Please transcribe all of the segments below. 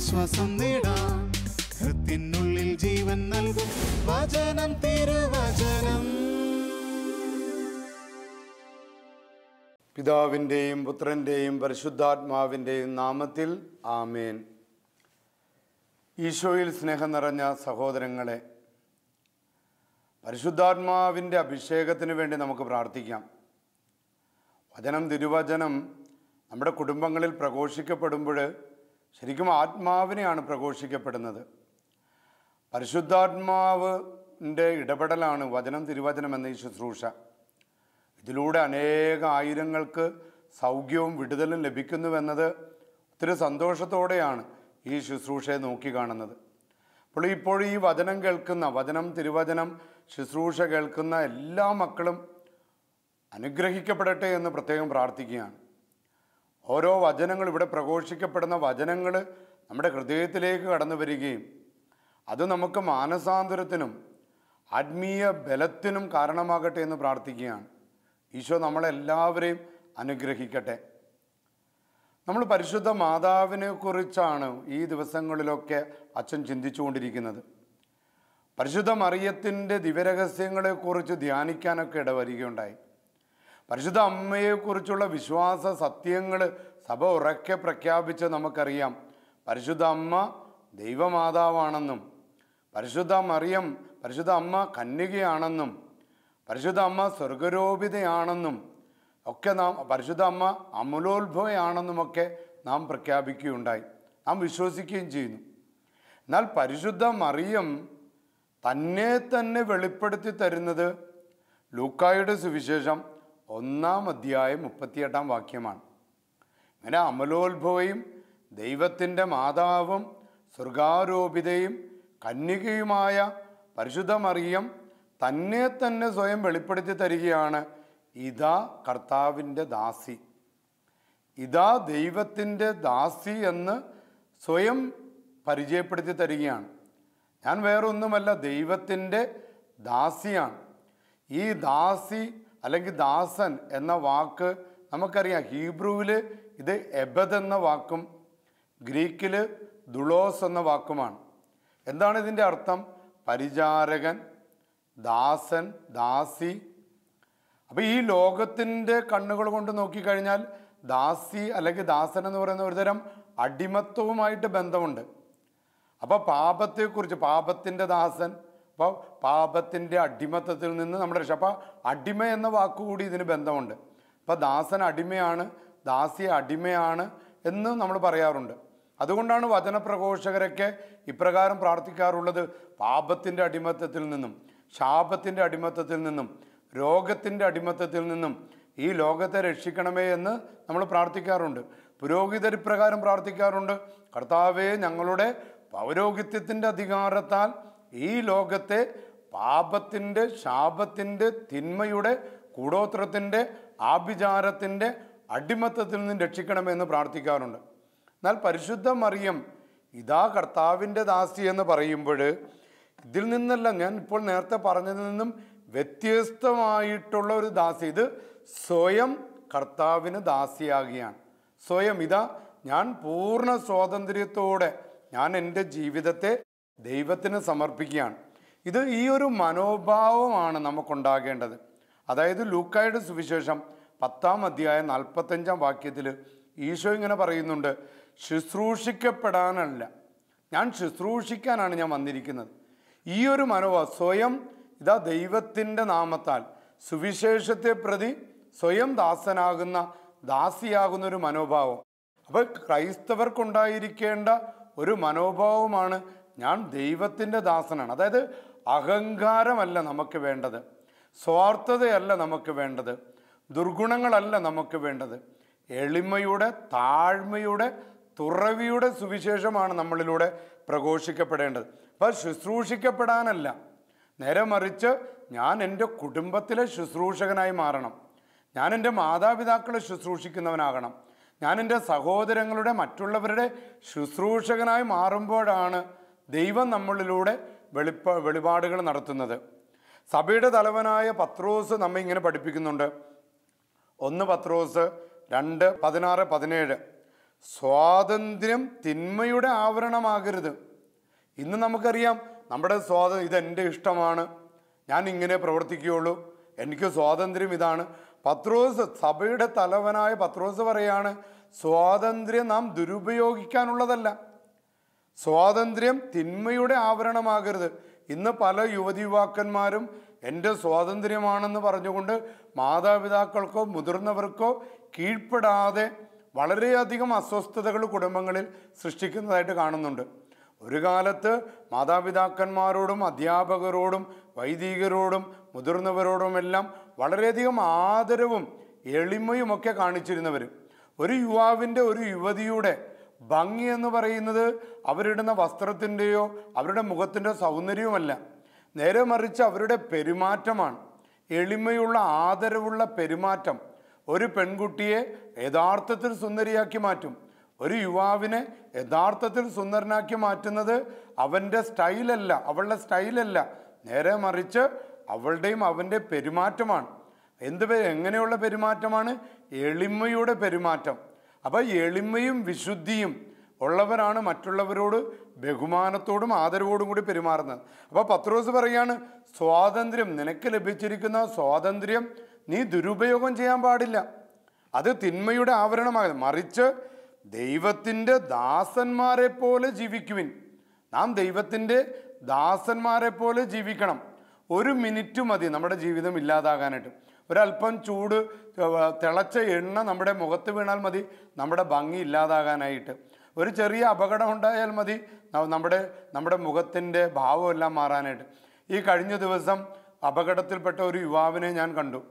ആശ്വാസം നേടാം. ഹൃത്തിനുള്ളിൽ ജീവൻ നൽകും വചനം, തിരുവചനം. പിതാവിൻ്റെയും പുത്രൻ്റെയും പരിശുദ്ധാത്മാവിൻ്റെയും നാമത്തിൽ ആമേൻ. ഈശോയിൽ സ്നേഹം നിറഞ്ഞ സഹോദരങ്ങളെ, പരിശുദ്ധാത്മാവിൻ്റെ അഭിഷേകത്തിന് വേണ്ടി നമുക്ക് പ്രാർത്ഥിക്കാം. വചനം, തിരുവചനം നമ്മുടെ കുടുംബങ്ങളിൽ പ്രഘോഷിക്കപ്പെടുമ്പോൾ ശരിക്കും ആത്മാവിനെയാണ് പ്രഘോഷിക്കപ്പെടുന്നത്. പരിശുദ്ധാത്മാവിൻ്റെ ഇടപെടലാണ് വചനം, തിരുവചനം എന്ന ഈ ശുശ്രൂഷ. ഇതിലൂടെ അനേക ആയിരങ്ങൾക്ക് സൗഖ്യവും വിടുതലും ലഭിക്കുന്നുവെന്നത് ഒത്തിരി സന്തോഷത്തോടെയാണ് ഈ ശുശ്രൂഷയെ നോക്കിക്കാണുന്നത്. ഇപ്പോൾ ഈ വചനം കേൾക്കുന്ന, വചനം, തിരുവചനം ശുശ്രൂഷ കേൾക്കുന്ന എല്ലാ മക്കളും അനുഗ്രഹിക്കപ്പെടട്ടെ എന്ന് പ്രത്യേകം പ്രാർത്ഥിക്കുകയാണ്. ഓരോ വചനങ്ങൾ, ഇവിടെ പ്രഘോഷിക്കപ്പെടുന്ന വചനങ്ങൾ നമ്മുടെ ഹൃദയത്തിലേക്ക് കടന്നു വരികയും അത് നമുക്ക് മാനസാന്തരത്തിനും ആത്മീയ ബലത്തിനും കാരണമാകട്ടെ എന്ന് പ്രാർത്ഥിക്കുകയാണ്. ഈശോ നമ്മളെല്ലാവരെയും അനുഗ്രഹിക്കട്ടെ. നമ്മൾ പരിശുദ്ധ മാതാവിനെ കുറിച്ചാണ് ഈ ദിവസങ്ങളിലൊക്കെ അച്ഛൻ ചിന്തിച്ചുകൊണ്ടിരിക്കുന്നത്. പരിശുദ്ധ മറിയത്തിൻ്റെ ദിവ്യരഹസ്യങ്ങളെക്കുറിച്ച് ധ്യാനിക്കാനൊക്കെ ഇടവരികയുണ്ടായി. പരിശുദ്ധ അമ്മയെക്കുറിച്ചുള്ള വിശ്വാസ സത്യങ്ങൾ സഭ ഉറക്കെ പ്രഖ്യാപിച്ച് നമുക്കറിയാം. പരിശുദ്ധ അമ്മ ദൈവമാതാവാണെന്നും, പരിശുദ്ധ അമ്മ കന്യകയാണെന്നും, പരിശുദ്ധ അമ്മ സ്വർഗരോപിതയാണെന്നും ഒക്കെ പരിശുദ്ധ അമ്മ അമലോത്ഭവയാണെന്നുമൊക്കെ നാം പ്രഖ്യാപിക്കുകയുണ്ടായി, നാം വിശ്വസിക്കുകയും ചെയ്യുന്നു. എന്നാൽ പരിശുദ്ധ മറിയം തന്നെ തന്നെ വെളിപ്പെടുത്തി തരുന്നത് ലൂക്കായുടെ സുവിശേഷം 1-ാം അധ്യായം 38-ാം വാക്യമാണ്. ഇങ്ങനെ അമലോത്ഭവയും ദൈവത്തിൻ്റെ മാതാവും സ്വർഗാരോപിതയും കന്യകയുമായ പരിശുദ്ധ മറിയം തന്നെ തന്നെ സ്വയം വെളിപ്പെടുത്തി തരികയാണ്. ഇതാ കർത്താവിൻ്റെ ദാസി, ഇതാ ദൈവത്തിൻ്റെ ദാസി എന്ന് സ്വയം പരിചയപ്പെടുത്തി തരികയാണ്. ഞാൻ വേറൊന്നുമല്ല, ദൈവത്തിൻ്റെ ദാസിയാണ്. ഈ ദാസി അല്ലെങ്കിൽ ദാസൻ എന്ന വാക്ക് നമുക്കറിയാം. ഹീബ്രുവിൽ ഇത് എബദ് എന്ന വാക്കും ഗ്രീക്കിൽ ദുളോസ് എന്ന വാക്കുമാണ്. എന്താണ് ഇതിൻ്റെ അർത്ഥം? പരിചാരകൻ, ദാസൻ, ദാസി. അപ്പോൾ ഈ ലോകത്തിൻ്റെ കണ്ണുകൾ കൊണ്ട് നോക്കിക്കഴിഞ്ഞാൽ ദാസി അല്ലെങ്കിൽ ദാസൻ എന്ന് പറയുന്ന ഒരുതരം അടിമത്വവുമായിട്ട് ബന്ധമുണ്ട്. അപ്പോൾ പാപത്തെക്കുറിച്ച്, പാപത്തിൻ്റെ ദാസൻ, അപ്പോൾ പാപത്തിൻ്റെ അടിമത്തത്തിൽ നിന്ന് നമ്മുടെ രക്ഷ. അപ്പോൾ അടിമ എന്ന വാക്കുകൂടി ഇതിന് ബന്ധമുണ്ട്. അപ്പോൾ ദാസൻ അടിമയാണ്, ദാസി അടിമയാണ് എന്ന് നമ്മൾ പറയാറുണ്ട്. അതുകൊണ്ടാണ് വചനപ്രഘോഷകരൊക്കെ ഇപ്രകാരം പ്രാർത്ഥിക്കാറുള്ളത്: പാപത്തിൻ്റെ അടിമത്തത്തിൽ നിന്നും, ശാപത്തിൻ്റെ അടിമത്തത്തിൽ നിന്നും, രോഗത്തിൻ്റെ അടിമത്തത്തിൽ നിന്നും ഈ ലോകത്തെ രക്ഷിക്കണമേ എന്ന് നമ്മൾ പ്രാർത്ഥിക്കാറുണ്ട്. പുരോഹിതർ ഇപ്രകാരം പ്രാർത്ഥിക്കാറുണ്ട്: കർത്താവേ, ഞങ്ങളുടെ പൗരോഹിത്യത്തിൻ്റെ അധികാരത്താൽ ഈ ലോകത്തെ പാപത്തിൻ്റെ, ശാപത്തിൻ്റെ, തിന്മയുടെ, കൂടോത്രത്തിൻ്റെ, ആഭിചാരത്തിൻ്റെ അടിമത്തത്തിൽ നിന്നും രക്ഷിക്കണമെന്ന് പ്രാർത്ഥിക്കാറുണ്ട്. എന്നാൽ പരിശുദ്ധ മറിയം ഇതാ കർത്താവിൻ്റെ ദാസി എന്ന് പറയുമ്പോൾ ഇതിൽ നിന്നല്ല, ഞാൻ ഇപ്പോൾ നേരത്തെ പറഞ്ഞതിൽ നിന്നും വ്യത്യസ്തമായിട്ടുള്ള ഒരു ദാസി. ഇത് സ്വയം കർത്താവിന് ദാസിയാകുകയാണ്. സ്വയം ഇതാ ഞാൻ പൂർണ്ണ സ്വാതന്ത്ര്യത്തോടെ ഞാൻ എൻ്റെ ജീവിതത്തെ ദൈവത്തിന് സമർപ്പിക്കുകയാണ്. ഇത് ഈ ഒരു മനോഭാവമാണ് നമുക്കുണ്ടാകേണ്ടത്. അതായത് ലൂക്കായുടെ സുവിശേഷം 10-ാം അധ്യായം 45-ാം വാക്യത്തിൽ ഈശോ ഇങ്ങനെ പറയുന്നുണ്ട്: ശുശ്രൂഷിക്കപ്പെടാനല്ല, ഞാൻ ശുശ്രൂഷിക്കാനാണ് ഞാൻ വന്നിരിക്കുന്നത്. ഈ ഒരു മനോഭാവം, സ്വയം ഇതാ ദൈവത്തിൻ്റെ നാമത്താൽ സുവിശേഷത്തെ പ്രതി സ്വയം ദാസനാകുന്ന, ദാസിയാകുന്ന ഒരു മനോഭാവം. അപ്പോൾ ക്രൈസ്തവർക്കുണ്ടായിരിക്കേണ്ട ഒരു മനോഭാവമാണ് ഞാൻ ദൈവത്തിൻ്റെ ദാസനാണ്. അതായത് അഹങ്കാരമല്ല നമുക്ക് വേണ്ടത്, സ്വാർത്ഥതയല്ല നമുക്ക് വേണ്ടത്, ദുർഗുണങ്ങളല്ല നമുക്ക് വേണ്ടത്. എളിമയുടെ, താഴ്മയുടെ, തുറവിയുടെ സുവിശേഷമാണ് നമ്മളിലൂടെ പ്രഘോഷിക്കപ്പെടേണ്ടത്. അപ്പോൾ ശുശ്രൂഷിക്കപ്പെടാനല്ല, നേരെ മറിച്ച് ഞാൻ എൻ്റെ കുടുംബത്തിലെ ശുശ്രൂഷകനായി മാറണം. ഞാൻ എൻ്റെ മാതാപിതാക്കളെ ശുശ്രൂഷിക്കുന്നവനാകണം. ഞാൻ എൻ്റെ സഹോദരങ്ങളുടെ, മറ്റുള്ളവരുടെ ശുശ്രൂഷകനായി മാറുമ്പോഴാണ് ദൈവം നമ്മളിലൂടെ വെളിപാടുകൾ നടത്തുന്നത്. സഭയുടെ തലവനായ പത്രോസ് നമ്മെ ഇങ്ങനെ പഠിപ്പിക്കുന്നുണ്ട്. 1 പത്രോസ് 2:16-17. സ്വാതന്ത്ര്യം തിന്മയുടെ ആവരണമാകരുത്. ഇന്ന് നമുക്കറിയാം നമ്മുടെ ഇതെൻ്റെ ഇഷ്ടമാണ്, ഞാൻ ഇങ്ങനെ പ്രവർത്തിക്കുകയുള്ളൂ, എനിക്ക് സ്വാതന്ത്ര്യം ഇതാണ്. പത്രോസ്, സഭയുടെ തലവനായ പത്രോസ് പറയാണ്, സ്വാതന്ത്ര്യം നാം ദുരുപയോഗിക്കാനുള്ളതല്ല, സ്വാതന്ത്ര്യം തിന്മയുടെ ആവരണമാകരുത്. ഇന്ന് പല യുവാക്കന്മാരും എൻ്റെ സ്വാതന്ത്ര്യമാണെന്ന് പറഞ്ഞുകൊണ്ട് മാതാപിതാക്കൾക്കോ മുതിർന്നവർക്കോ കീഴ്പ്പെടാതെ വളരെയധികം അസ്വസ്ഥതകൾ കുടുംബങ്ങളിൽ സൃഷ്ടിക്കുന്നതായിട്ട് കാണുന്നുണ്ട്. ഒരു കാലത്ത് മാതാപിതാക്കന്മാരോടും അധ്യാപകരോടും വൈദികരോടും മുതിർന്നവരോടുമെല്ലാം വളരെയധികം ആദരവും എളിമയുമൊക്കെ കാണിച്ചിരുന്നവർ. ഒരു യുവാവിൻ്റെ, ഒരു യുവതിയുടെ ഭംഗി എന്ന് പറയുന്നത് അവരിടുന്ന വസ്ത്രത്തിൻ്റെയോ അവരുടെ മുഖത്തിൻ്റെ സൗന്ദര്യവുമല്ല, നേരെ മറിച്ച് അവരുടെ പെരുമാറ്റമാണ്. എളിമയുള്ള ആദരവുള്ള പെരുമാറ്റം ഒരു പെൺകുട്ടിയെ യഥാർത്ഥത്തിൽ സുന്ദരിയാക്കി മാറ്റും. ഒരു യുവാവിനെ യഥാർത്ഥത്തിൽ സുന്ദരനാക്കി മാറ്റുന്നത് അവൻ്റെ സ്റ്റൈലല്ല, അവളുടെ സ്റ്റൈലല്ല, നേരെ മറിച്ച് അവളുടെയും അവൻ്റെ പെരുമാറ്റമാണ്. എങ്ങനെയുള്ള പെരുമാറ്റമാണ്? എളിമയുടെ പെരുമാറ്റം. അപ്പോൾ എളിമയും വിശുദ്ധിയും ഉള്ളവരാണ് മറ്റുള്ളവരോട് ബഹുമാനത്തോടും ആദരവോടും കൂടി പെരുമാറുന്നത്. അപ്പോൾ പത്രോസ് പറയാണ്, സ്വാതന്ത്ര്യം, നിനക്ക് ലഭിച്ചിരിക്കുന്ന സ്വാതന്ത്ര്യം നീ ദുരുപയോഗം ചെയ്യാൻ പാടില്ല, അത് തിന്മയുടെ ആവരണമാകുന്നു. മറിച്ച് ദൈവത്തിൻ്റെ ദാസന്മാരെ പോലെ ജീവിക്കുവിൻ. നാം ദൈവത്തിൻ്റെ ദാസന്മാരെ പോലെ ജീവിക്കണം. ഒരു മിനിറ്റ് മതി നമ്മുടെ ജീവിതം ഇല്ലാതാകാനായിട്ട്. ഒരല്പം ചൂട് തിളച്ച എണ്ണ നമ്മുടെ മുഖത്ത് വീണാൽ മതി നമ്മുടെ ഭംഗി ഇല്ലാതാകാനായിട്ട്. ഒരു ചെറിയ അപകടം ഉണ്ടായാൽ മതി നമ്മുടെ മുഖത്തിൻ്റെ ഭാവമെല്ലാം മാറാനായിട്ട്. ഈ കഴിഞ്ഞ ദിവസം അപകടത്തിൽപ്പെട്ട ഒരു യുവാവിനെ ഞാൻ കണ്ടു.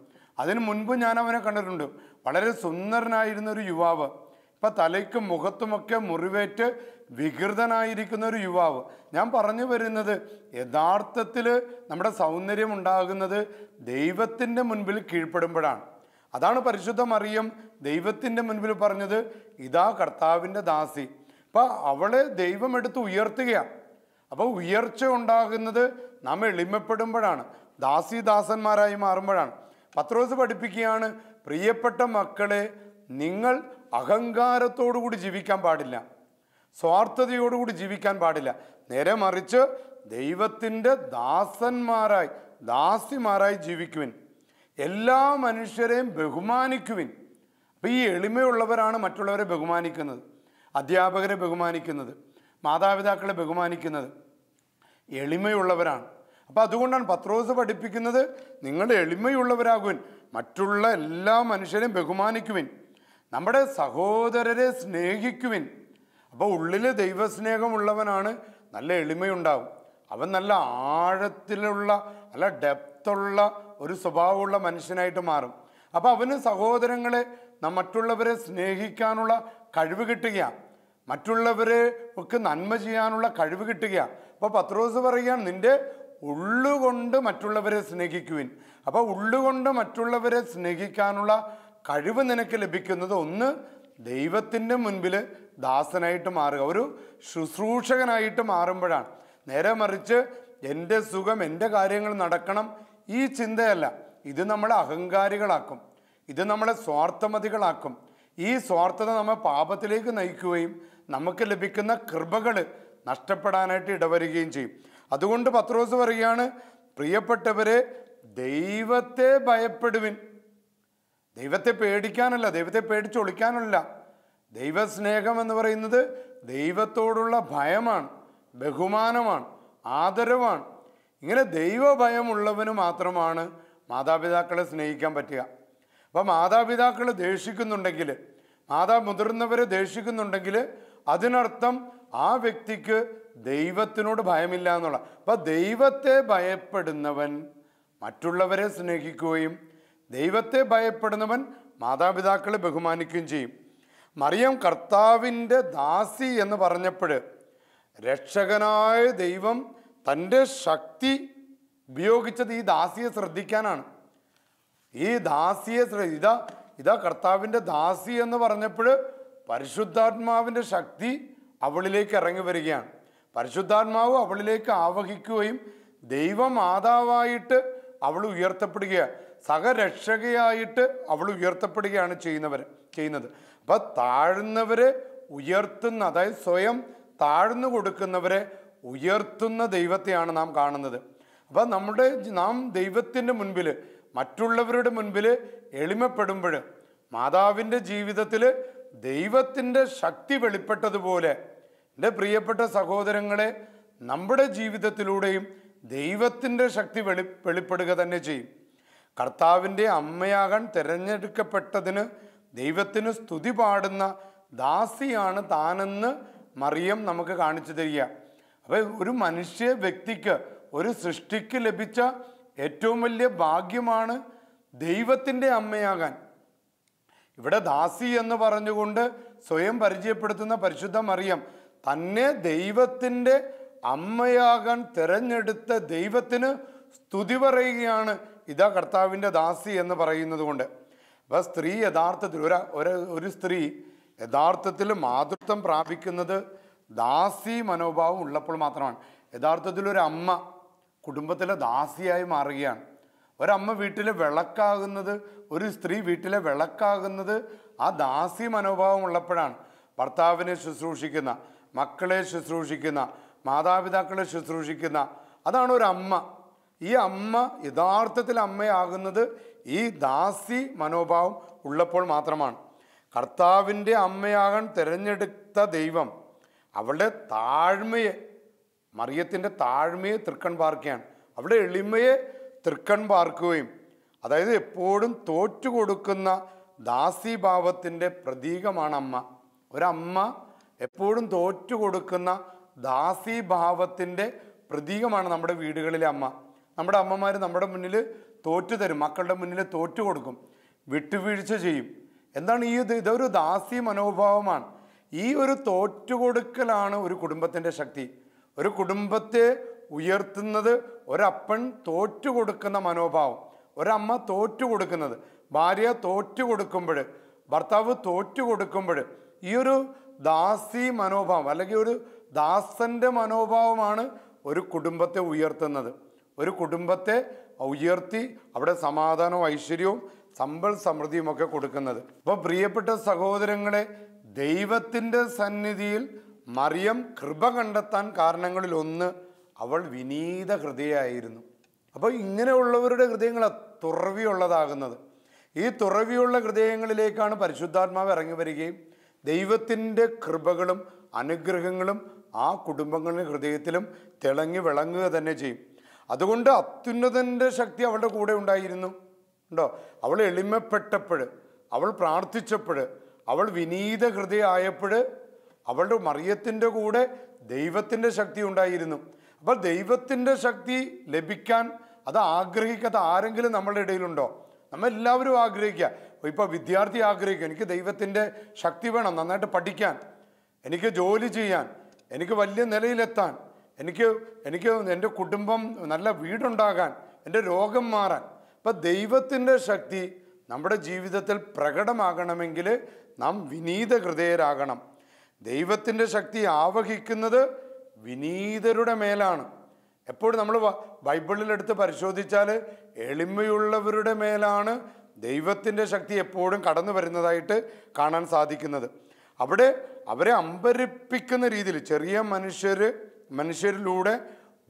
അതിനു മുൻപ് ഞാൻ അവനെ കണ്ടിട്ടുണ്ട്. വളരെ സുന്ദരനായിരുന്ന ഒരു യുവാവ്, ഇപ്പം തലയ്ക്കും മുഖത്തുമൊക്കെ മുറിവേറ്റ് വികൃതനായിരിക്കുന്ന ഒരു യുവാവ്. ഞാൻ പറഞ്ഞു വരുന്നത്, യഥാർത്ഥത്തിൽ നമ്മുടെ സൗന്ദര്യം ഉണ്ടാകുന്നത് ദൈവത്തിൻ്റെ മുൻപിൽ കീഴ്പ്പെടുമ്പോഴാണ്. അതാണ് പരിശുദ്ധ മറിയം ദൈവത്തിൻ്റെ മുൻപിൽ പറഞ്ഞത്, ഇതാ കർത്താവിൻ്റെ ദാസി. അപ്പം അവളെ ദൈവം എടുത്ത് ഉയർത്തുകയാണ്. അപ്പോൾ ഉയർച്ച ഉണ്ടാകുന്നത് നാം എളിമപ്പെടുമ്പോഴാണ്, ദാസന്മാരായി മാറുമ്പോഴാണ്. പത്രോസ് പഠിപ്പിക്കുകയാണ്, പ്രിയപ്പെട്ട മക്കളെ, നിങ്ങൾ അഹങ്കാരത്തോടുകൂടി ജീവിക്കാൻ പാടില്ല, സ്വാർത്ഥതയോടുകൂടി ജീവിക്കാൻ പാടില്ല. നേരെ മറിച്ച് ദൈവത്തിൻ്റെ ദാസിമാരായി ജീവിക്കുവിൻ. എല്ലാ മനുഷ്യരെയും ബഹുമാനിക്കുവിൻ. അപ്പം ഈ എളിമയുള്ളവരാണ് മറ്റുള്ളവരെ ബഹുമാനിക്കുന്നത്, അധ്യാപകരെ ബഹുമാനിക്കുന്നത്, മാതാപിതാക്കളെ ബഹുമാനിക്കുന്നത് എളിമയുള്ളവരാണ്. അപ്പം അതുകൊണ്ടാണ് പത്രോസ് പഠിപ്പിക്കുന്നത്, നിങ്ങൾ എളിമയുള്ളവരാകുവിൻ, മറ്റുള്ള എല്ലാ മനുഷ്യരെയും ബഹുമാനിക്കുവിൻ, നമ്മുടെ സഹോദരരെ സ്നേഹിക്കുവിൻ. അപ്പോൾ ഉള്ളിൽ ദൈവസ്നേഹമുള്ളവനാണ് നല്ല എളിമയുണ്ടാവും. അവൻ നല്ല ആഴത്തിലുള്ള, നല്ല ഡെപ്തുള്ള ഒരു സ്വഭാവമുള്ള മനുഷ്യനായിട്ട് മാറും. അപ്പോൾ അവന് സഹോദരങ്ങളെ, മറ്റുള്ളവരെ സ്നേഹിക്കാനുള്ള കഴിവ് കിട്ടുകയാണ്, മറ്റുള്ളവരെ ഒക്കെ നന്മ ചെയ്യാനുള്ള കഴിവ് കിട്ടുകയാണ്. അപ്പോൾ പത്രോസ് പറയുകയാണ്, നിൻ്റെ ഉള്ളുകൊണ്ട് മറ്റുള്ളവരെ സ്നേഹിക്കുവിൻ. അപ്പോൾ ഉള്ളുകൊണ്ട് മറ്റുള്ളവരെ സ്നേഹിക്കാനുള്ള കഴിവ് നിനക്ക് ലഭിക്കുന്നത് ഒന്ന്, ദൈവത്തിൻ്റെ മുൻപിൽ ദാസനായിട്ട് മാറുക, ഒരു ശുശ്രൂഷകനായിട്ട് മാറുമ്പോഴാണ്. നേരെ മറിച്ച് എൻ്റെ സുഖം, എൻ്റെ കാര്യങ്ങൾ നടക്കണം, ഈ ചിന്തയല്ല. ഇത് നമ്മളെ അഹങ്കാരികളാക്കും, ഇത് നമ്മളെ സ്വാർത്ഥമതികളാക്കും. ഈ സ്വാർത്ഥത നമ്മെ പാപത്തിലേക്ക് നയിക്കുകയും നമുക്ക് ലഭിക്കുന്ന കൃപകൾ നഷ്ടപ്പെടാനായിട്ട് ഇടവരികയും ചെയ്യും. അതുകൊണ്ട് പത്രോസ് പറയുകയാണ്, പ്രിയപ്പെട്ടവരെ, ദൈവത്തെ ഭയപ്പെടുവിൻ. ദൈവത്തെ പേടിക്കാനല്ല, ദൈവത്തെ പേടിച്ചൊളിക്കാനല്ല. ദൈവസ്നേഹം എന്ന് പറയുന്നത് ദൈവത്തോടുള്ള ഭയമാണ്, ബഹുമാനമാണ്, ആദരവാണ്. ഇങ്ങനെ ദൈവഭയമുള്ളവന് മാത്രമാണ് മാതാപിതാക്കളെ സ്നേഹിക്കാൻ പറ്റുക. അപ്പം മാതാപിതാക്കൾ ദേഷിക്കുന്നുണ്ടെങ്കിൽ, മുതിർന്നവരെ ദേഷിക്കുന്നുണ്ടെങ്കിൽ അതിനർത്ഥം ആ വ്യക്തിക്ക് ദൈവത്തിനോട് ഭയമില്ല എന്നുള്ള. അപ്പം ദൈവത്തെ ഭയപ്പെടുന്നവൻ മറ്റുള്ളവരെ സ്നേഹിക്കുകയും ദൈവത്തെ ഭയപ്പെടുന്നവൻ മാതാപിതാക്കളെ ബഹുമാനിക്കുകയും ചെയ്യും. മറിയം കർത്താവിൻ്റെ ദാസി എന്ന് പറഞ്ഞപ്പോൾ രക്ഷകനായ ദൈവം തൻ്റെ ശക്തി ഉപയോഗിച്ചത് ഈ ദാസിയെ ശ്രദ്ധിക്കാനാണ്. ഈ ദാസിയെ ഇതാ കർത്താവിൻ്റെ ദാസി എന്ന് പറഞ്ഞപ്പോൾ പരിശുദ്ധാത്മാവിൻ്റെ ശക്തി അവളിലേക്ക് ഇറങ്ങി വരികയാണ്. പരിശുദ്ധാത്മാവ് അവളിലേക്ക് ആവഹിക്കുകയും ദൈവമാതാവായിട്ട് അവൾ ഉയർത്തപ്പെടുകയാണ്, സഹരക്ഷകയായിട്ട് അവൾ ഉയർത്തപ്പെടുകയാണ് ചെയ്യുന്നത്. അപ്പം താഴ്ന്നവരെ ഉയർത്തുന്ന, അതായത് സ്വയം താഴ്ന്നു കൊടുക്കുന്നവരെ ഉയർത്തുന്ന ദൈവത്തെയാണ് നാം കാണുന്നത്. അപ്പം നാം ദൈവത്തിൻ്റെ മുൻപിൽ, മറ്റുള്ളവരുടെ മുൻപിൽ എളിമപ്പെടുമ്പോൾ മാതാവിൻ്റെ ജീവിതത്തിൽ ദൈവത്തിൻ്റെ ശക്തി വെളിപ്പെട്ടതുപോലെ എൻ്റെ പ്രിയപ്പെട്ട സഹോദരങ്ങളെ, നമ്മുടെ ജീവിതത്തിലൂടെയും ദൈവത്തിൻ്റെ ശക്തി വെളിപ്പെടുക തന്നെ ചെയ്യും. കർത്താവിൻ്റെ അമ്മയാകാൻ തിരഞ്ഞെടുക്കപ്പെട്ടതിന് ദൈവത്തിന് സ്തുതി പാടുന്ന ദാസിയാണ് താനെന്ന് മറിയം നമുക്ക് കാണിച്ചു തരിക. അപ്പോൾ ഒരു മനുഷ്യ വ്യക്തിക്ക്, ഒരു സൃഷ്ടിക്ക് ലഭിച്ച ഏറ്റവും വലിയ ഭാഗ്യമാണ് ദൈവത്തിൻ്റെ അമ്മയാകാൻ. ഇവിടെ ദാസി എന്ന് പറഞ്ഞുകൊണ്ട് സ്വയം പരിചയപ്പെടുത്തുന്ന പരിശുദ്ധ മറിയം തന്നെ ദൈവത്തിൻ്റെ അമ്മയാകാൻ തിരഞ്ഞെടുത്ത ദൈവത്തിന് സ്തുതി പറയുകയാണ്. ഇതാ കർത്താവിൻ്റെ ദാസി എന്ന് പറയുന്നത് കൊണ്ട്. അപ്പം സ്ത്രീ യഥാർത്ഥത്തിൽ ഒരു സ്ത്രീ യഥാർത്ഥത്തിൽ മാതൃത്വം പ്രാപിക്കുന്നത് ദാസി മനോഭാവം ഉള്ളപ്പോൾ മാത്രമാണ്. യഥാർത്ഥത്തിൽ ഒരു അമ്മ കുടുംബത്തിലെ ദാസിയായി മാറുകയാണ്. ഒരമ്മ വീട്ടിലെ വിളക്കാകുന്നത്, ഒരു സ്ത്രീ വീട്ടിലെ വിളക്കാകുന്നത് ആ ദാസി മനോഭാവം ഉള്ളപ്പോഴാണ്. ഭർത്താവിനെ ശുശ്രൂഷിക്കുന്ന, മക്കളെ ശുശ്രൂഷിക്കുന്ന, മാതാപിതാക്കളെ ശുശ്രൂഷിക്കുന്ന, അതാണ് ഒരു അമ്മ. ഈ അമ്മ യഥാർത്ഥത്തിൽ അമ്മയാകുന്നത് ഈ ദാസി മനോഭാവം ഉള്ളപ്പോൾ മാത്രമാണ്. കർത്താവിൻ്റെ അമ്മയാകാൻ തിരഞ്ഞെടുത്ത ദൈവം അവളുടെ താഴ്മയെ, മറിയത്തിൻ്റെ താഴ്മയെ തൃക്കൺ പാർക്കുകയാണ്. അവളുടെ എളിമയെ തൃക്കൺ പാർക്കുകയും, അതായത് എപ്പോഴും തോറ്റുകൊടുക്കുന്ന ദാസീഭാവത്തിൻ്റെ പ്രതീകമാണ് അമ്മ. ഒരമ്മ എപ്പോഴും തോറ്റുകൊടുക്കുന്ന ദാസീഭാവത്തിൻ്റെ പ്രതീകമാണ് നമ്മുടെ വീടുകളിലെ അമ്മ. നമ്മുടെ അമ്മമാർ നമ്മുടെ മുന്നിൽ തോറ്റു തരും, മക്കളുടെ മുന്നിൽ തോറ്റു കൊടുക്കും, വിട്ടുവീഴ്ച ചെയ്യും. എന്താണ് ഇതൊരു ദാസി മനോഭാവമാണ്. ഈ ഒരു തോറ്റുകൊടുക്കലാണ് ഒരു കുടുംബത്തിൻ്റെ ശക്തി. ഒരു കുടുംബത്തെ ഉയർത്തുന്നത് ഒരപ്പൻ തോറ്റുകൊടുക്കുന്ന മനോഭാവം, ഒരമ്മ തോറ്റുകൊടുക്കുന്നത്, ഭാര്യ തോറ്റുകൊടുക്കുമ്പോൾ, ഭർത്താവ് തോറ്റുകൊടുക്കുമ്പോൾ, ഈ ഒരു ദാസി മനോഭാവം അല്ലെങ്കിൽ ഒരു ദാസന്റെ മനോഭാവമാണ് ഒരു കുടുംബത്തെ ഉയർത്തുന്നത്. ഒരു കുടുംബത്തെ ഉയർത്തി അവിടെ സമാധാനവും ഐശ്വര്യവും സമ്പൽ സമൃദ്ധിയും ഒക്കെ കൊടുക്കുന്നത്. അപ്പോൾ പ്രിയപ്പെട്ട സഹോദരങ്ങളെ, ദൈവത്തിൻ്റെ സന്നിധിയിൽ മറിയം കൃപ കണ്ടെത്താൻ കാരണങ്ങളിലൊന്ന് അവൾ വിനീത ഹൃദയായിരുന്നു. അപ്പോൾ ഇങ്ങനെയുള്ളവരുടെ ഹൃദയങ്ങൾ തുറവിയുള്ളതാകുന്നത്. ഈ തുറവിയുള്ള ഹൃദയങ്ങളിലേക്കാണ് പരിശുദ്ധാത്മാവ് ഇറങ്ങി വരികയും ദൈവത്തിൻ്റെ കൃപകളും അനുഗ്രഹങ്ങളും ആ കുടുംബങ്ങളുടെ ഹൃദയത്തിലും തിളങ്ങി വിളങ്ങുക തന്നെ ചെയ്യും. അതുകൊണ്ട് അത്യുന്നതൻ്റെ ശക്തി അവളുടെ കൂടെ ഉണ്ടായിരുന്നു. ഉണ്ടോ? അവൾ എളിമപ്പെട്ടപ്പോൾ, അവൾ പ്രാർത്ഥിച്ചപ്പോൾ, അവൾ വിനീത ഹൃദയമായപ്പോൾ അവളുടെ മറിയത്തിൻ്റെ കൂടെ ദൈവത്തിൻ്റെ ശക്തി ഉണ്ടായിരുന്നു. അപ്പോൾ ദൈവത്തിൻ്റെ ശക്തി ലഭിക്കാൻ അത് ആഗ്രഹിക്കാത്ത ആരെങ്കിലും നമ്മളുടെ ഇടയിലുണ്ടോ? നമ്മളെല്ലാവരും ആഗ്രഹിക്കുക. ഇപ്പോൾ വിദ്യാർത്ഥി ആഗ്രഹിക്കുക, എനിക്ക് ദൈവത്തിൻ്റെ ശക്തി വേണം, നന്നായിട്ട് പഠിക്കാൻ, എനിക്ക് ജോലി ചെയ്യാൻ, എനിക്ക് വലിയ നിലയിലെത്താൻ, എനിക്ക് എൻ്റെ കുടുംബം നല്ല വീടുണ്ടാകാൻ, എൻ്റെ രോഗം മാറാൻ. അപ്പം ദൈവത്തിൻ്റെ ശക്തി നമ്മുടെ ജീവിതത്തിൽ പ്രകടമാകണമെങ്കിൽ നാം വിനീത ഹൃദയരാകണം. ദൈവത്തിൻ്റെ ശക്തി ആവഹിക്കുന്നത് വിനീതരുടെ മേലാണ്. എപ്പോഴും നമ്മൾ ബൈബിളിലെടുത്ത് പരിശോധിച്ചാൽ എളിമയുള്ളവരുടെ മേലാണ് ദൈവത്തിൻ്റെ ശക്തി എപ്പോഴും കടന്നു വരുന്നതായിട്ട് കാണാൻ സാധിക്കുന്നത്. അവിടെ അവരെ അമ്പരപ്പിക്കുന്ന രീതിയിൽ ചെറിയ മനുഷ്യരിലൂടെ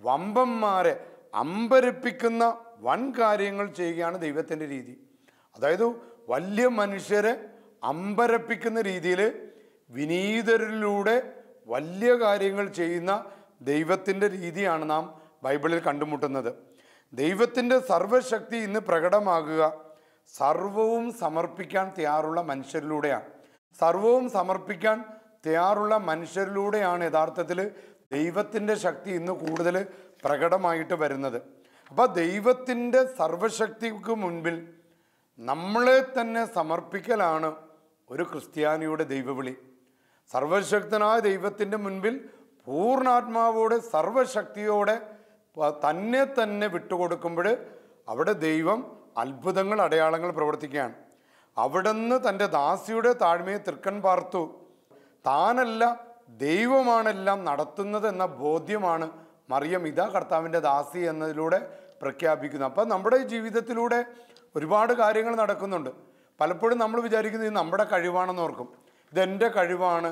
വമ്പന്മാരെ അമ്പരപ്പിക്കുന്ന വൻ കാര്യങ്ങൾ ചെയ്യുകയാണ് ദൈവത്തിൻ്റെ രീതി. അതായത് വലിയ മനുഷ്യരെ അമ്പരപ്പിക്കുന്ന രീതിയിൽ വിനീതരിലൂടെ വലിയ കാര്യങ്ങൾ ചെയ്യുന്ന ദൈവത്തിൻ്റെ രീതിയാണ് നാം ബൈബിളിൽ കണ്ടുമുട്ടുന്നത്. ദൈവത്തിൻ്റെ സർവശക്തി ഇന്ന് പ്രകടമാകുക സർവവും സമർപ്പിക്കാൻ തയ്യാറുള്ള മനുഷ്യരിലൂടെയാണ്. സർവവും സമർപ്പിക്കാൻ തയ്യാറുള്ള മനുഷ്യരിലൂടെയാണ് യഥാർത്ഥത്തിൽ ദൈവത്തിൻ്റെ ശക്തി ഇന്ന് കൂടുതൽ പ്രകടമായിട്ട് വരുന്നത്. അപ്പോൾ ദൈവത്തിൻ്റെ സർവശക്തിക്ക് മുൻപിൽ നമ്മളെ തന്നെ സമർപ്പിക്കലാണ് ഒരു ക്രിസ്ത്യാനിയുടെ ദൈവവിളി. സർവശക്തനായ ദൈവത്തിൻ്റെ മുൻപിൽ പൂർണ്ണാത്മാവോടെ സർവശക്തിയോടെ തന്നെ വിട്ടുകൊടുക്കുമ്പോൾ അവിടെ ദൈവം അത്ഭുതങ്ങൾ, അടയാളങ്ങൾ പ്രവർത്തിക്കുകയാണ്. അവിടുന്ന് തൻ്റെ ദാസിയുടെ താഴ്മയെ തൃക്കൺ പാർത്തു. താനല്ല, ദൈവമാണെല്ലാം നടത്തുന്നത് എന്ന ബോധ്യമാണ് മറിയം ഇതാ കർത്താവിൻ്റെ ദാസി എന്നതിലൂടെ പ്രഖ്യാപിക്കുന്നത്. അപ്പം നമ്മുടെ ജീവിതത്തിലൂടെ ഒരുപാട് കാര്യങ്ങൾ നടക്കുന്നുണ്ട്. പലപ്പോഴും നമ്മൾ വിചാരിക്കുന്നത് ഇത് നമ്മുടെ കഴിവാണെന്ന് ഓർക്കും. ഇതെൻ്റെ കഴിവാണ്,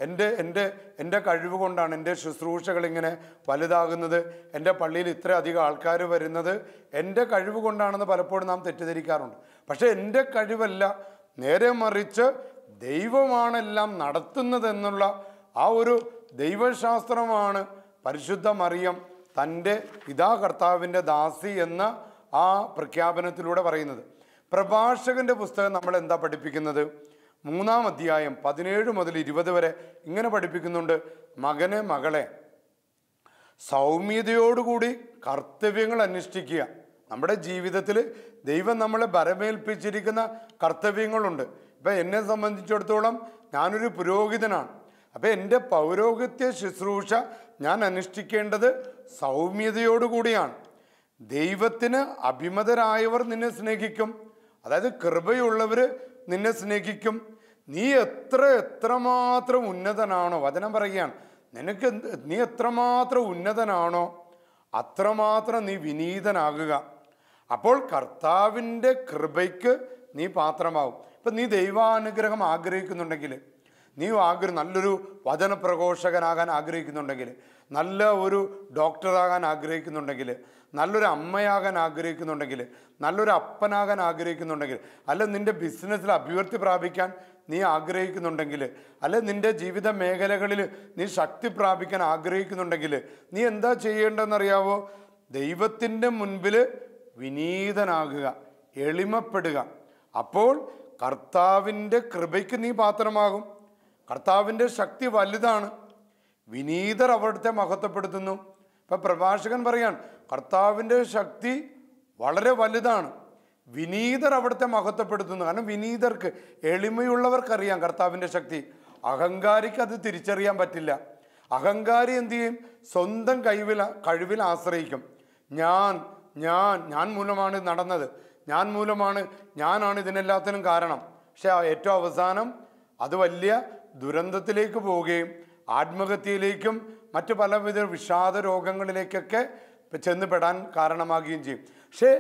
എൻ്റെ കഴിവ് കൊണ്ടാണ് എൻ്റെ ശുശ്രൂഷകൾ ഇങ്ങനെ വലുതാകുന്നത്, എൻ്റെ പള്ളിയിൽ ഇത്ര അധികം ആൾക്കാർ വരുന്നത് എൻ്റെ കഴിവ് കൊണ്ടാണെന്ന് പലപ്പോഴും നാം തെറ്റിദ്ധരിക്കാറുണ്ട്. പക്ഷേ എൻ്റെ കഴിവല്ല, നേരെ മറിച്ച് ദൈവമാണെല്ലാം നടത്തുന്നതെന്നുള്ള ആ ഒരു ദൈവശാസ്ത്രമാണ് പരിശുദ്ധ മറിയം തൻ്റെ ഇതാ കർത്താവിൻ്റെ ദാസി എന്ന ആ പ്രഖ്യാപനത്തിലൂടെ പറയുന്നത്. പ്രഭാഷകന്റെ പുസ്തകം നമ്മൾ എന്താ പഠിപ്പിക്കുന്നത്? 3-ാം അധ്യായം 17 മുതൽ 20 വരെ ഇങ്ങനെ പഠിപ്പിക്കുന്നുണ്ട്: മകനെ, മകളെ, സൗമ്യതയോടുകൂടി കർത്തവ്യങ്ങൾ അനുഷ്ഠിക്കുക. നമ്മുടെ ജീവിതത്തിൽ ദൈവം നമ്മളെ ഭരമേൽപ്പിച്ചിരിക്കുന്ന കർത്തവ്യങ്ങളുണ്ട്. ഇപ്പം എന്നെ സംബന്ധിച്ചിടത്തോളം ഞാനൊരു പുരോഹിതനാണ്. അപ്പം എൻ്റെ പൗരോഹിത്യ ശുശ്രൂഷ ഞാൻ അനുഷ്ഠിക്കേണ്ടത് സൗമ്യതയോടുകൂടിയാണ്. ദൈവത്തിന് അഭിമതരായവർ നിന്നെ സ്നേഹിക്കും, അതായത് കൃപയുള്ളവർ നിന്നെ സ്നേഹിക്കും. നീ എത്രമാത്രം ഉന്നതനാണോ, വചനം പറയുകയാണ്, നീ എത്രമാത്രം ഉന്നതനാണോ അത്രമാത്രം നീ വിനീതനാകുക. അപ്പോൾ കർത്താവിൻ്റെ കൃപയ്ക്ക് നീ പാത്രമാവും. ഇപ്പം നീ ദൈവാനുഗ്രഹം ആഗ്രഹിക്കുന്നുണ്ടെങ്കിൽ, നീ നല്ലൊരു വചനപ്രഘോഷകനാകാൻ ആഗ്രഹിക്കുന്നുണ്ടെങ്കിൽ, നല്ല ഒരു ഡോക്ടറാകാൻ ആഗ്രഹിക്കുന്നുണ്ടെങ്കിൽ, നല്ലൊരു അമ്മയാകാൻ ആഗ്രഹിക്കുന്നുണ്ടെങ്കിൽ, നല്ലൊരു അപ്പനാകാൻ ആഗ്രഹിക്കുന്നുണ്ടെങ്കിൽ, അല്ല നിൻ്റെ ബിസിനസ്സിൽ അഭിവൃദ്ധി പ്രാപിക്കാൻ നീ ആഗ്രഹിക്കുന്നുണ്ടെങ്കിൽ, അല്ല നിൻ്റെ ജീവിത മേഖലകളിൽ നീ ശക്തി പ്രാപിക്കാൻ ആഗ്രഹിക്കുന്നുണ്ടെങ്കിൽ, നീ എന്താ ചെയ്യേണ്ടതെന്നറിയാവോ? ദൈവത്തിൻ്റെ മുൻപിൽ വിനീതനാകുക, എളിമപ്പെടുക. അപ്പോൾ കർത്താവിൻ്റെ കൃപയ്ക്ക് നീ പാത്രമാകും. കർത്താവിൻ്റെ ശക്തി വലുതാണ്. വിനീതർ അവിടുത്തെ മഹത്വപ്പെടുത്തുന്നു. ഇപ്പം പ്രഭാഷകൻ പറയാൻ, കർത്താവിൻ്റെ ശക്തി വളരെ വലുതാണ്, വിനീതർ അവിടുത്തെ മഹത്വപ്പെടുത്തുന്നു. കാരണം വിനീതർക്ക്, എളിമയുള്ളവർക്കറിയാം കർത്താവിൻ്റെ ശക്തി. അഹങ്കാരിക്ക് അത് തിരിച്ചറിയാൻ പറ്റില്ല. അഹങ്കാരി എന്തു ചെയ്യും? സ്വന്തം കഴിവിൽ ആശ്രയിക്കും. ഞാൻ മൂലമാണ് നടന്നത്, ഞാനാണ് ഇതിനെല്ലാത്തിനും കാരണം. പക്ഷെ ഏറ്റവും അവസാനം അത് വലിയ ദുരന്തത്തിലേക്ക് പോവുകയും ആത്മഹത്യയിലേക്കും മറ്റു പലവിധ വിഷാദ രോഗങ്ങളിലേക്കൊക്കെ ചെന്നുപെടാൻ കാരണമാകുകയും ചെയ്യും. പക്ഷേ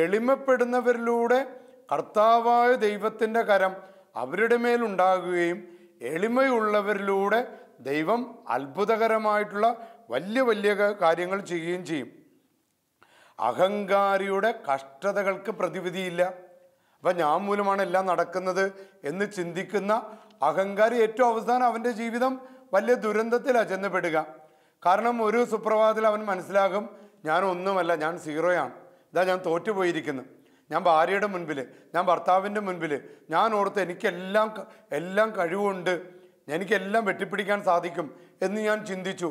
എളിമപ്പെടുന്നവരിലൂടെ കർത്താവായ ദൈവത്തിൻ്റെ കരം അവരുടെ മേലുണ്ടാകുകയും എളിമയുള്ളവരിലൂടെ ദൈവം അത്ഭുതകരമായിട്ടുള്ള വലിയ കാര്യങ്ങൾ ചെയ്യുകയും ചെയ്യും. അഹങ്കാരിയുടെ കഷ്ടതകൾക്ക് പ്രതിവിധിയില്ല. അപ്പം ഞാൻ മൂലമാണ് എല്ലാം നടക്കുന്നത് എന്ന് ചിന്തിക്കുന്ന അഹങ്കാരി ഏറ്റവും അവസാനം അവൻ്റെ ജീവിതം വലിയ ദുരന്തത്തിലാണ് ചെന്നപ്പെടുക. കാരണം ഒരു സുപ്രഭാതത്തിൽ അവൻ മനസ്സിലാകും, ഞാൻ ഒന്നുമല്ല, ഞാൻ സീറോയാണ്, ഞാൻ തോറ്റുപോയിരിക്കുന്നു. ഞാൻ ഭാര്യയുടെ മുൻപിൽ, ഞാൻ ഭർത്താവിൻ്റെ മുൻപിൽ ഞാൻ ഓർത്ത് എനിക്കെല്ലാം കഴിവുണ്ട്, എനിക്കെല്ലാം വെട്ടിപ്പിടിക്കാൻ സാധിക്കും എന്ന് ഞാൻ ചിന്തിച്ചു.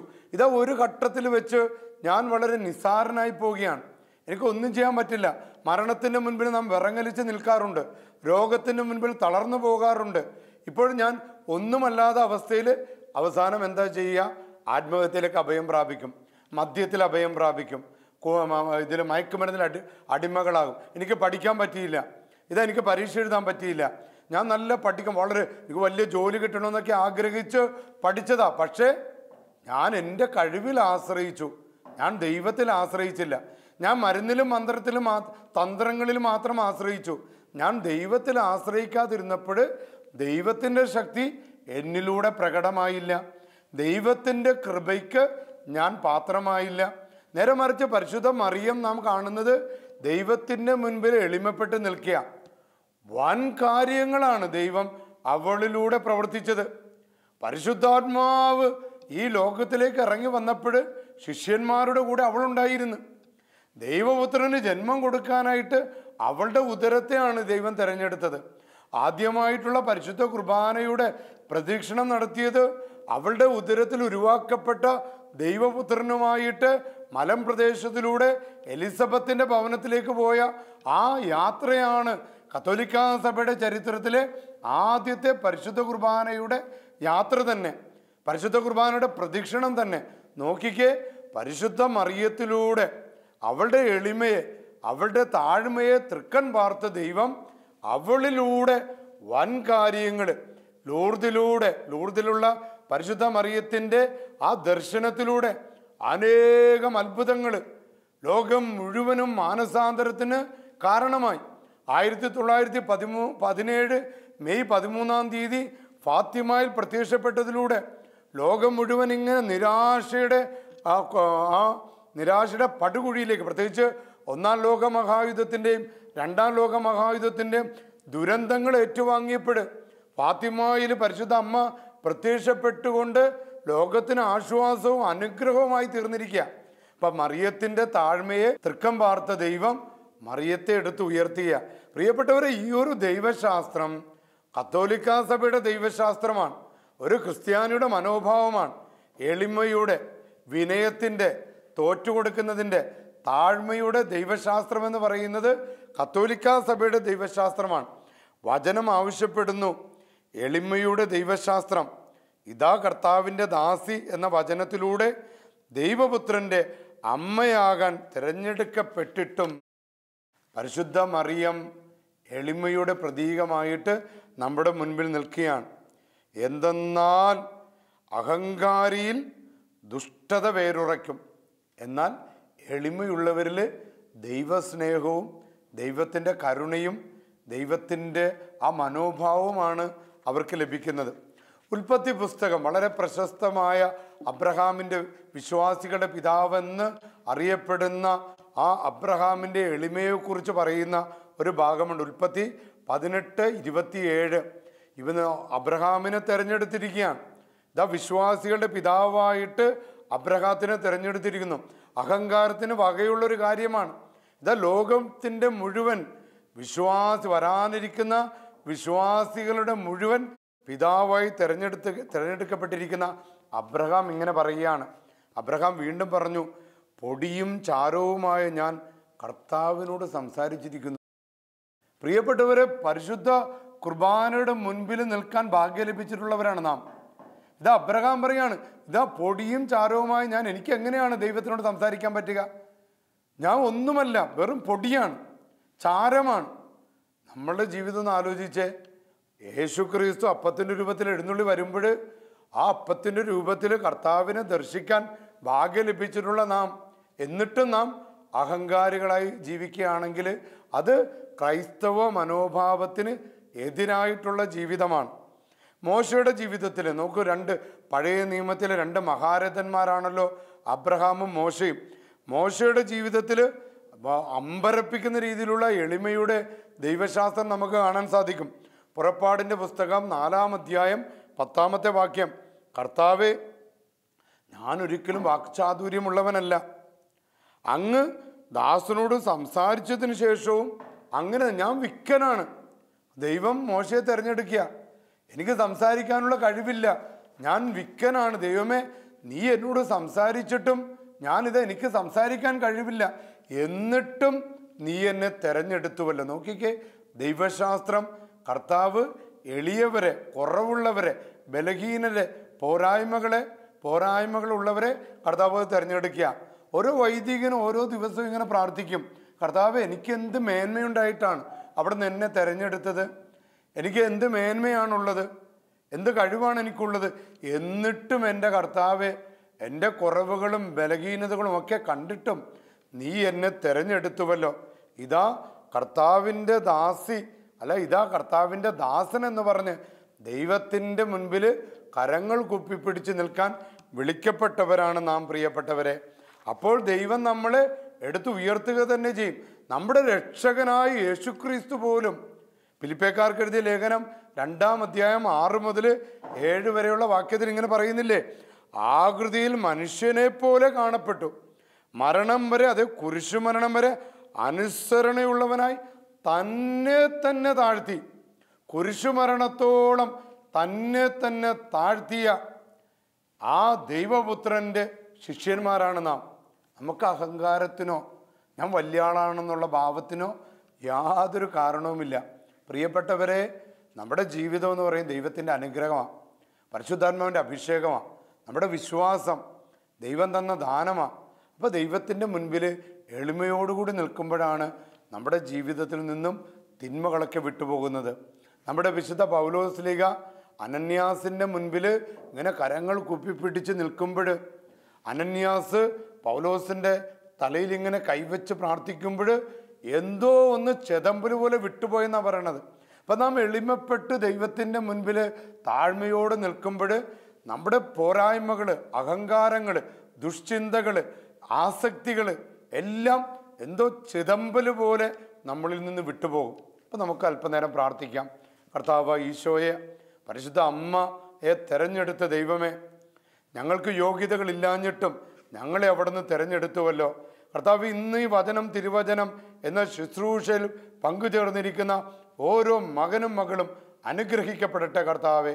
ഒരു ഘട്ടത്തിൽ വെച്ച് ഞാൻ വളരെ നിസ്സാരനായി പോവുകയാണ്. എനിക്കൊന്നും ചെയ്യാൻ പറ്റില്ല. മരണത്തിൻ്റെ മുൻപിൽ നാം വിറങ്ങലിച്ച് നിൽക്കാറുണ്ട്, രോഗത്തിൻ്റെ മുൻപിൽ തളർന്നു പോകാറുണ്ട്. ഇപ്പോൾ ഞാൻ ഒന്നുമല്ലാത്ത അവസ്ഥയിൽ അവസാനം എന്താ ചെയ്യുക? ആത്മഹത്യയിലേക്ക് അഭയം പ്രാപിക്കും, മദ്യത്തിൽ അഭയം പ്രാപിക്കും, ഇതിൽ മയക്കുമരുന്നിൽ അടിമകളാകും. എനിക്ക് പഠിക്കാൻ പറ്റിയില്ല, എനിക്ക് പരീക്ഷ എഴുതാൻ പറ്റിയില്ല, ഞാൻ നല്ല പഠിക്കും, എനിക്ക് വലിയ ജോലി കിട്ടണമെന്നൊക്കെ ആഗ്രഹിച്ച് പഠിച്ചതാ. പക്ഷേ ഞാൻ എൻ്റെ കഴിവിൽ ആശ്രയിച്ചു, ഞാൻ ദൈവത്തിൽ ആശ്രയിച്ചില്ല. ഞാൻ മരുന്നിലും മന്ത്രത്തിലും തന്ത്രങ്ങളിലും മാത്രം ആശ്രയിച്ചു. ഞാൻ ദൈവത്തിൽ ആശ്രയിക്കാതിരുന്നപ്പോൾ ദൈവത്തിൻ്റെ ശക്തി എന്നിലൂടെ പ്രകടമായില്ല, ദൈവത്തിൻ്റെ കൃപയ്ക്ക് ഞാൻ പാത്രമായില്ല. നേരെ മറിച്ച് പരിശുദ്ധ മറിയം നാം കാണുന്നത് ദൈവത്തിൻ്റെ മുൻപിൽ എളിമപ്പെട്ട് നിൽക്കുക. വൻ കാര്യങ്ങളാണ് ദൈവം അവളിലൂടെ പ്രവർത്തിച്ചത്. പരിശുദ്ധാത്മാവ് ഈ ലോകത്തിലേക്ക് ഇറങ്ങി വന്നപ്പോൾ ശിഷ്യന്മാരുടെ കൂടെ അവളുണ്ടായിരുന്നു. ദൈവപുത്രന് ജന്മം കൊടുക്കാനായിട്ട് അവളുടെ ഉദരത്തെയാണ് ദൈവം തിരഞ്ഞെടുത്തത്. ആദ്യമായിട്ടുള്ള പരിശുദ്ധ കുർബാനയുടെ പ്രദക്ഷിണം നടത്തിയത് അവളുടെ ഉദരത്തിൽ ഉരുവാക്കപ്പെട്ട ദൈവപുത്രനുമായിട്ട് മലമ്പ്രദേശത്തിലൂടെ എലിസബത്തിൻ്റെ ഭവനത്തിലേക്ക് പോയ ആ യാത്രയാണ് കത്തോലിക്കാ സഭയുടെ ചരിത്രത്തിലെ ആദ്യത്തെ പരിശുദ്ധ കുർബാനയുടെ യാത്ര തന്നെ, പരിശുദ്ധ കുർബാനയുടെ പ്രദക്ഷിണം തന്നെ. നോക്കിക്കേ, പരിശുദ്ധ മറിയത്തിലൂടെ അവളുടെ എളിമയെ, അവളുടെ താഴ്മയെ തൃക്കൺ പാർത്ത ദൈവം അവളിലൂടെ വൻ കാര്യങ്ങൾ, ലൂർദിലുള്ള പരിശുദ്ധ മറിയത്തിൻ്റെ ആ ദർശനത്തിലൂടെ അനേകം അത്ഭുതങ്ങൾ ലോകം മുഴുവനും മാനസാന്തരത്തിന് കാരണമായി. 1917 മെയ് 13 ഫാത്തിമയിൽ പ്രത്യക്ഷപ്പെട്ടതിലൂടെ ലോകം മുഴുവൻ ഇങ്ങനെ നിരാശയുടെ ആ നിരാശയുടെ പടുകുഴിയിലേക്ക്, പ്രത്യേകിച്ച് ഒന്നാം ലോക മഹായുദ്ധത്തിൻ്റെയും രണ്ടാം ലോക മഹായുദ്ധത്തിൻ്റെയും ദുരന്തങ്ങൾ ഏറ്റുവാങ്ങിയപ്പോൾ ഫാത്തിമയിൽ പരിശുദ്ധ അമ്മ പ്രത്യക്ഷപ്പെട്ടുകൊണ്ട് ലോകത്തിന് ആശ്വാസവും അനുഗ്രഹവുമായി തീർന്നിരിക്കുക. അപ്പം മറിയത്തിൻ്റെ താഴ്മയെ തൃക്കം പാർത്ത ദൈവം മറിയത്തെ എടുത്ത് ഉയർത്തുക. പ്രിയപ്പെട്ടവരെ, ഈ ഒരു ദൈവശാസ്ത്രം കത്തോലിക്കാ സഭയുടെ ദൈവശാസ്ത്രമാണ്. ഒരു ക്രിസ്ത്യാനിയുടെ മനോഭാവമാണ്. എളിമയുടെ, വിനയത്തിൻ്റെ, തോറ്റുകൊടുക്കുന്നതിൻ്റെ, താഴ്മയുടെ ദൈവശാസ്ത്രം എന്ന് പറയുന്നത് കത്തോലിക്കാ സഭയുടെ ദൈവശാസ്ത്രമാണ്. വചനം ആവശ്യപ്പെടുന്നു എളിമയുടെ ദൈവശാസ്ത്രം. ഇതാ കർത്താവിൻ്റെ ദാസി എന്ന വചനത്തിലൂടെ ദൈവപുത്രൻ്റെ അമ്മയാകാൻ തിരഞ്ഞെടുക്കപ്പെട്ടിട്ടും പരിശുദ്ധ മറിയം എളിമയുടെ പ്രതീകമായിട്ട് നമ്മുടെ മുൻപിൽ നിൽക്കുകയാണ്. എന്തെന്നാൽ അഹങ്കാരിയിൽ ദുഷ്ടത വേരുറയ്ക്കും, എന്നാൽ എളിമയുള്ളവരിൽ ദൈവസ്നേഹവും ദൈവത്തിൻ്റെ കരുണയും ദൈവത്തിൻ്റെ ആ മനോഭാവവുമാണ് അവർക്ക് ലഭിക്കുന്നത്. ഉൽപ്പത്തി പുസ്തകം വളരെ പ്രശസ്തമായ അബ്രഹാമിൻ്റെ വിശ്വാസികളുടെ പിതാവെന്ന് അറിയപ്പെടുന്ന ആ അബ്രഹാമിൻ്റെ എളിമയെക്കുറിച്ച് പറയുന്ന ഒരു ഭാഗമുണ്ട്. ഉൽപ്പത്തി 18:27. ഇവന് അബ്രഹാമിനെ തിരഞ്ഞെടുത്തിരിക്കുകയാണ്. ഇതാ വിശ്വാസികളുടെ പിതാവായിട്ട് അബ്രഹാത്തിനെ തിരഞ്ഞെടുത്തിരിക്കുന്നു. അഹങ്കാരത്തിന് വകയുള്ളൊരു കാര്യമാണ്. ഇതാ ലോകത്തിൻ്റെ മുഴുവൻ വരാനിരിക്കുന്ന വിശ്വാസികളുടെ മുഴുവൻ പിതാവായി തിരഞ്ഞെടുക്കപ്പെട്ടിരിക്കുന്ന അബ്രഹാം ഇങ്ങനെ പറയുകയാണ്. അബ്രഹാം വീണ്ടും പറഞ്ഞു, പൊടിയും ചാരവുമായ ഞാൻ കർത്താവിനോട് സംസാരിച്ചിരിക്കുന്നു. പ്രിയപ്പെട്ടവരെ, പരിശുദ്ധ കുർബാനയുടെ മുൻപിൽ നിൽക്കാൻ ഭാഗ്യം ലഭിച്ചിട്ടുള്ളവരാണ് നാം. ഇതാ അബ്രഹാം പറയാണ്, ഇതാ പൊടിയും ചാരവുമായി ഞാൻ, എനിക്ക് എങ്ങനെയാണ് ദൈവത്തിനോട് സംസാരിക്കാൻ പറ്റുക? ഞാൻ ഒന്നുമല്ല, വെറും പൊടിയാണ്, ചാരമാണ്. നമ്മളുടെ ജീവിതം ഒന്ന് ആലോചിച്ചേ. യേശു ക്രിസ്തു അപ്പത്തിൻ്റെ രൂപത്തിൽ എഴുന്നള്ളി വരുമ്പോൾ ആ അപ്പത്തിൻ്റെ രൂപത്തിൽ കർത്താവിനെ ദർശിക്കാൻ ഭാഗ്യം ലഭിച്ചിട്ടുള്ള നാം, എന്നിട്ടും നാം അഹങ്കാരികളായി ജീവിക്കുകയാണെങ്കിൽ അത് ക്രൈസ്തവ മനോഭാവത്തിന് എതിരായിട്ടുള്ള ജീവിതമാണ്. മോശയുടെ ജീവിതത്തിൽ നോക്കൂ, പഴയ നിയമത്തിലെ 2 മഹാരഥന്മാരാണല്ലോ അബ്രഹാമും മോശയും. മോശയുടെ ജീവിതത്തിൽ അമ്പരപ്പിക്കുന്ന രീതിയിലുള്ള എളിമയുടെ ദൈവശാസ്ത്രം നമുക്ക് കാണാൻ സാധിക്കും. പുറപ്പാടിൻ്റെ പുസ്തകം 4-ാം അധ്യായം 10-ാമത്തെ വാക്യം, കർത്താവേ, ഞാനൊരിക്കലും വാക്ചാതുര്യമുള്ളവനല്ല. അങ്ങ് ദാസനോട് സംസാരിച്ചതിന് ശേഷവും അങ്ങനെ ഞാൻ വിക്കനാണ്. ദൈവം മോശയെ തിരഞ്ഞെടുക്കുക. എനിക്ക് സംസാരിക്കാനുള്ള കഴിവില്ല, ഞാൻ വിക്കനാണ്. ദൈവമേ, നീ എന്നോട് സംസാരിച്ചിട്ടും എനിക്ക് സംസാരിക്കാൻ കഴിവില്ല, എന്നിട്ടും നീ എന്നെ തിരഞ്ഞെടുത്തുവല്ലോ. നോക്കിക്കേ, ദൈവശാസ്ത്രം കർത്താവ് എളിയവരെ, കുറവുള്ളവരെ, ബലഹീനരെ, പോരായ്മകളുള്ളവരെ കർത്താവ് തിരഞ്ഞെടുക്കുക. ഓരോ വൈദികനും ഓരോ ദിവസവും ഇങ്ങനെ പ്രാർത്ഥിക്കും, കർത്താവ്, എനിക്ക് എന്ത് മേന്മയുണ്ടായിട്ടാണ് അവിടെ നിന്ന് എന്നെ തിരഞ്ഞെടുത്തത്? എനിക്ക് എന്ത് മേന്മയാണുള്ളത്? എന്ത് കഴിവാണ് എനിക്കുള്ളത്? എന്നിട്ടും എൻ്റെ കർത്താവെ, എൻ്റെ കുറവുകളും ബലഹീനതകളും ഒക്കെ കണ്ടിട്ടും നീ എന്നെ തിരഞ്ഞെടുത്തുവല്ലോ. ഇതാ കർത്താവിൻ്റെ ദാസി, ഇതാ കർത്താവിൻ്റെ ദാസൻ എന്ന് പറഞ്ഞ് ദൈവത്തിൻ്റെ മുൻപിൽ കരങ്ങൾ കുപ്പിപ്പിടിച്ച് നിൽക്കാൻ വിളിക്കപ്പെട്ടവരാണ് നാം, പ്രിയപ്പെട്ടവരെ. അപ്പോൾ ദൈവം നമ്മളെ എടുത്ത് ഉയർത്തുക തന്നെ ചെയ്യും. നമ്മുടെ രക്ഷകനായ യേശുക്രിസ്തു പോലും ഫിലിപ്പിയക്കാർക്ക് എഴുതിയ ലേഖനം 2-ാം അധ്യായം 6 മുതൽ 7 വരെയുള്ള വാക്യത്തിൽ ഇങ്ങനെ പറയുന്നില്ലേ, ആകൃതിയിൽ മനുഷ്യനെ പോലെ കാണപ്പെട്ടു, മരണം വരെ, അത് കുരിശുമരണം വരെ അനുസരണയുള്ളവനായി തന്നെ താഴ്ത്തി, കുരിശുമരണത്തോളം തന്നെ താഴ്ത്തിയ ആ ദൈവപുത്രൻ്റെ ശിഷ്യന്മാരാണ് നാം. നമുക്ക് അഹങ്കാരത്തിനോ ഞാൻ വലിയ ആളാണെന്നുള്ള ഭാവത്തിനോ യാതൊരു കാരണവുമില്ല. പ്രിയപ്പെട്ടവരെ, നമ്മുടെ ജീവിതം എന്ന് പറയുന്നത് ദൈവത്തിൻ്റെ അനുഗ്രഹമാണ്, പരിശുദ്ധാത്മാവിൻ്റെ അഭിഷേകമാണ്, നമ്മുടെ വിശ്വാസം ദൈവം തന്ന ദാനമാണ്. അപ്പോൾ ദൈവത്തിൻ്റെ മുൻപിൽ എളിമയോടുകൂടി നിൽക്കുമ്പോഴാണ് നമ്മുടെ ജീവിതത്തിൽ നിന്നും തിന്മകളൊക്കെ വിട്ടുപോകുന്നത്. നമ്മുടെ വിശുദ്ധ പൗലോസ്ലീഹ അനന്യാസിൻ്റെ മുൻപിൽ ഇങ്ങനെ കരങ്ങൾ കുപ്പിപ്പിടിച്ച് നിൽക്കുമ്പോൾ അനന്യാസ് പൗലോസിൻ്റെ തലയിൽ ഇങ്ങനെ കൈവച്ച് പ്രാർത്ഥിക്കുമ്പോൾ എന്തോ ഒന്ന് ചെതമ്പല് പോലെ വിട്ടുപോയെന്നാണ് പറയണത്. അപ്പം നാം എളിമപ്പെട്ട് ദൈവത്തിൻ്റെ മുൻപിൽ താഴ്മയോട് നിൽക്കുമ്പോൾ നമ്മുടെ പോരായ്മകൾ, അഹങ്കാരങ്ങൾ, ദുഷ്ചിന്തകൾ, ആസക്തികൾ എല്ലാം എന്തോ ചിതമ്പല് പോലെ നമ്മളിൽ നിന്ന് വിട്ടുപോകും. അപ്പം നമുക്ക് അല്പനേരം പ്രാർത്ഥിക്കാം. കർത്താവ് ഈശോയെ, പരിശുദ്ധ അമ്മയെ തിരഞ്ഞെടുത്ത ദൈവമേ, ഞങ്ങൾക്ക് യോഗ്യതകളില്ലാഞ്ഞിട്ടും ഞങ്ങളെ അവിടെ നിന്ന് തിരഞ്ഞെടുത്തുവല്ലോ. കർത്താവ്, ഇന്ന് ഈ വചനം, തിരുവചനം എന്ന ശുശ്രൂഷയിൽ പങ്കുചേർന്നിരിക്കുന്ന ഓരോ മകനും മകളും അനുഗ്രഹിക്കപ്പെടട്ടെ. കർത്താവെ,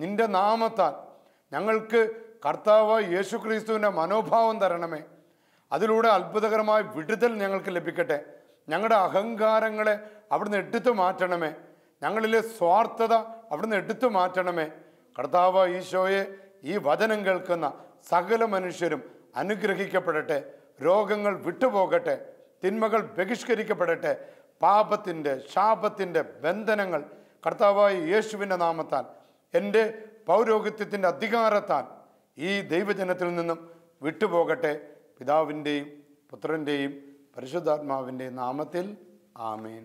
നിന്റെ നാമത്താൽ ഞങ്ങൾക്ക് കർത്താവ് യേശു ക്രിസ്തുവിൻ്റെ മനോഭാവം തരണമേ. അതിലൂടെ അത്ഭുതകരമായ വിടുതൽ ഞങ്ങൾക്ക് ലഭിക്കട്ടെ. ഞങ്ങളുടെ അഹങ്കാരങ്ങളെ അവിടുന്ന് എടുത്തു മാറ്റണമേ. ഞങ്ങളിലെ സ്വാർത്ഥത അവിടുന്ന് എടുത്തു മാറ്റണമേ. കർത്താവ് ഈശോയെ, ഈ വചനം കേൾക്കുന്ന സകല മനുഷ്യരും അനുഗ്രഹിക്കപ്പെടട്ടെ. രോഗങ്ങൾ വിട്ടുപോകട്ടെ. തിന്മകൾ ബഹിഷ്കരിക്കപ്പെടട്ടെ. പാപത്തിൻ്റെ, ശാപത്തിൻ്റെ ബന്ധനങ്ങൾ കർത്താവായ യേശുവിൻ്റെ നാമത്താൽ, എൻ്റെ പൗരോഹിത്യത്തിൻ്റെ അധികാരത്താൽ ഈ ദൈവജനത്തിൽ നിന്നും വിട്ടുപോകട്ടെ. പിതാവിൻ്റെയും പുത്രൻ്റെയും പരിശുദ്ധാത്മാവിൻ്റെയും നാമത്തിൽ ആമേൻ.